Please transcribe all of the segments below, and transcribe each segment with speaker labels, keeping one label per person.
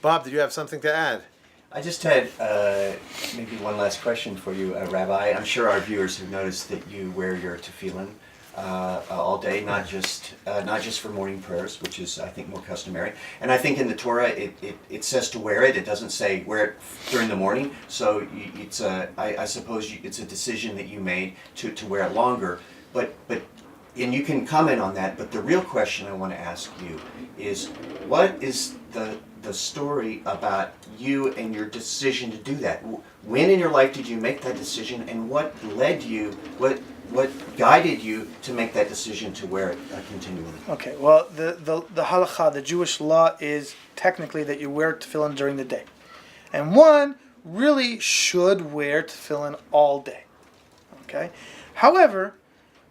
Speaker 1: Bob, did you have something to add?
Speaker 2: I just had maybe one last question for you, Rabbi. I'm sure our viewers have noticed that you wear your tefillin all day, not just for morning prayers, which is I think more customary. And I think in the Torah it says to wear it. It doesn't say wear it during the morning. So it's I suppose it's a decision that you made to wear it longer. But and you can comment on that. But the real question I want to ask you is, what is the story about you and your decision to do that? When in your life did you make that decision, and what led you, what guided you to make that decision to wear it continually?
Speaker 3: Okay, well, the halakha, the Jewish law, is technically that you wear tefillin during the day. And one really should wear tefillin all day. Okay? However,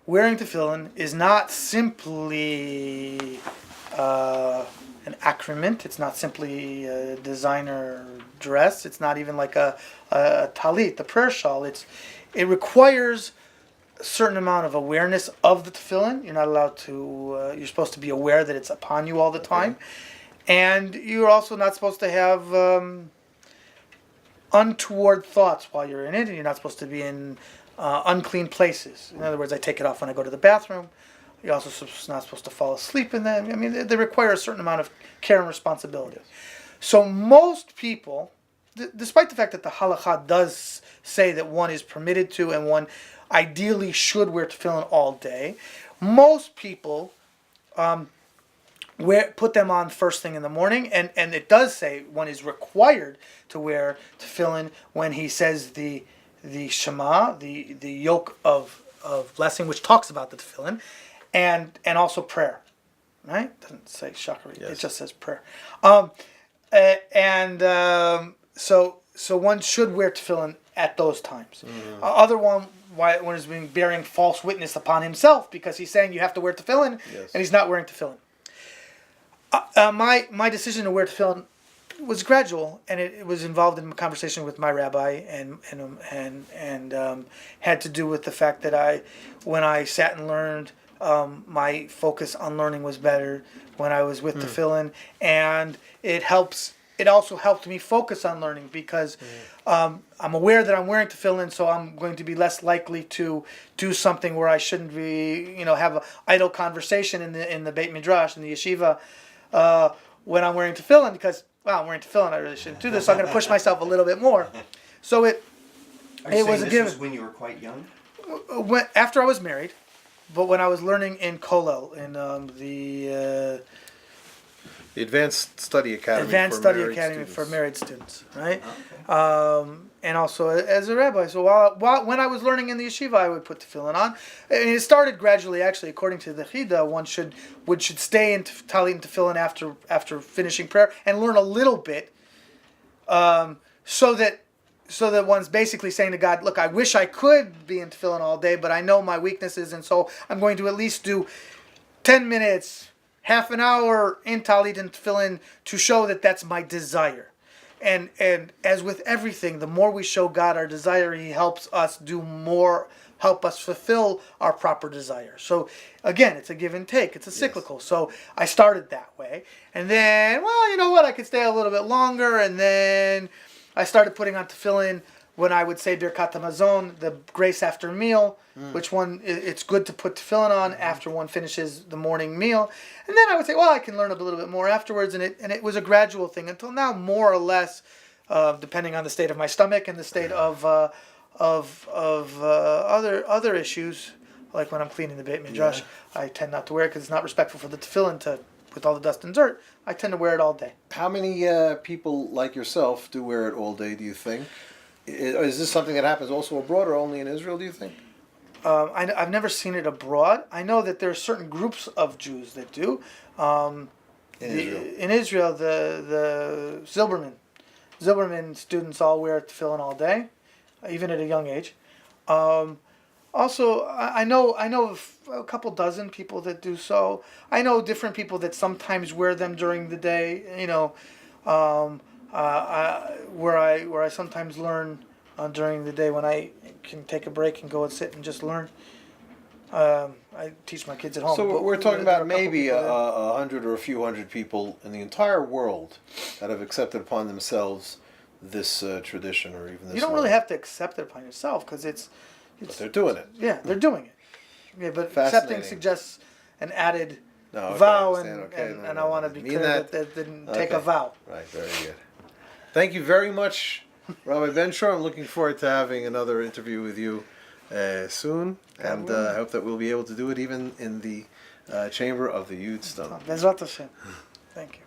Speaker 3: wearing tefillin is not simply an accoutrement. It's not simply a designer dress. It's not even like a talit, the prayer shawl. It requires a certain amount of awareness of the tefillin. You're not allowed to. You're supposed to be aware that it's upon you all the time, and you're also not supposed to have untoward thoughts while you're in it. And you're not supposed to be in unclean places. In other words, I take it off when I go to the bathroom. You're also not supposed to fall asleep in them. I mean, they require a certain amount of care and responsibility. So most people, despite the fact that the halakha does say that one is permitted to and one ideally should wear tefillin all day, most people put them on first thing in the morning, and it does say one is required to wear tefillin when he says the Shema, the yoke of blessing, which talks about the tefillin, and also prayer, right? It doesn't say shachari. Yes. It just says prayer. So one should wear tefillin at those times. Other one is bearing false witness upon himself because he's saying you have to wear tefillin, yes, and he's not wearing tefillin. My decision to wear tefillin was gradual, and it was involved in a conversation with my rabbi, and had to do with the fact that when I sat and learned, my focus on learning was better when I was with tefillin, and it also helped me focus on learning because I'm aware that I'm wearing tefillin, so I'm going to be less likely to do something where I shouldn't be, have an idle conversation in the Beit Midrash, in the yeshiva, when I'm wearing tefillin, because, I'm wearing tefillin, I really shouldn't do this, so I'm going to push myself a little bit more. So it was a given.
Speaker 2: This was when you were quite young?
Speaker 3: After I was married, but when I was learning in Kollel, in the
Speaker 1: Advanced Study Academy
Speaker 3: for married students, right? Okay. And also as a rabbi. So while when I was learning in the yeshiva, I would put tefillin on. And it started gradually, actually, according to the Chida. One should stay in talit and tefillin after finishing prayer and learn a little bit, so that one's basically saying to God, look, I wish I could be in tefillin all day, but I know my weaknesses, and so I'm going to at least do 10 minutes, half an hour in talit and tefillin to show that that's my desire. And as with everything, the more we show God our desire, He helps us do more, help us fulfill our proper desire. So again, it's a give and take. It's a cyclical. Yes. So I started that way. And then, you know what, I could stay a little bit longer, and then I started putting on tefillin when I would say Birkat HaMazon, the grace after meal, which it's good to put tefillin on after one finishes the morning meal. And then I would say, I can learn a little bit more afterwards, and it was a gradual thing until now, more or less, depending on the state of my stomach and the state of other issues, like when I'm cleaning the Beit Midrash, I tend not to wear it because it's not respectful for the tefillin with all the dust and dirt. I tend to wear it all day.
Speaker 1: How many people like yourself do wear it all day, do you think? Is this something that happens also abroad or only in Israel, do you think?
Speaker 3: I've never seen it abroad. I know that there are certain groups of Jews that do. In Israel, the Zilberman students all wear tefillin all day, even at a young age. Also, I know a couple dozen people that do so. I know different people that sometimes wear them during the day. Where I sometimes learn during the day when I can take a break and go and sit and just learn. I teach my kids at home.
Speaker 1: So
Speaker 3: but
Speaker 1: we're talking
Speaker 3: there are
Speaker 1: about
Speaker 3: a couple
Speaker 1: maybe
Speaker 3: people there.
Speaker 1: 100 or a few hundred people in the entire world that have accepted upon themselves this tradition or even this.
Speaker 3: You don't really have to accept it upon yourself because it's
Speaker 1: But they're doing it.
Speaker 3: yeah, they're doing it. Yeah, but accepting
Speaker 1: Fascinating.
Speaker 3: suggests an added
Speaker 1: No, okay, I
Speaker 3: vow,
Speaker 1: understand. Okay, no,
Speaker 3: and
Speaker 1: no,
Speaker 3: I want to
Speaker 1: no.
Speaker 3: be
Speaker 1: Mean
Speaker 3: clear
Speaker 1: that-
Speaker 3: that they didn't take a
Speaker 1: Okay.
Speaker 3: vow.
Speaker 1: Right, very good. Thank you very much, Rabbi Ben Shor. I'm looking forward to having another interview with you soon, and I hope that we'll be able to do it even in the chamber of the Yud Stum.
Speaker 3: Bezrat Hashem. Thank you.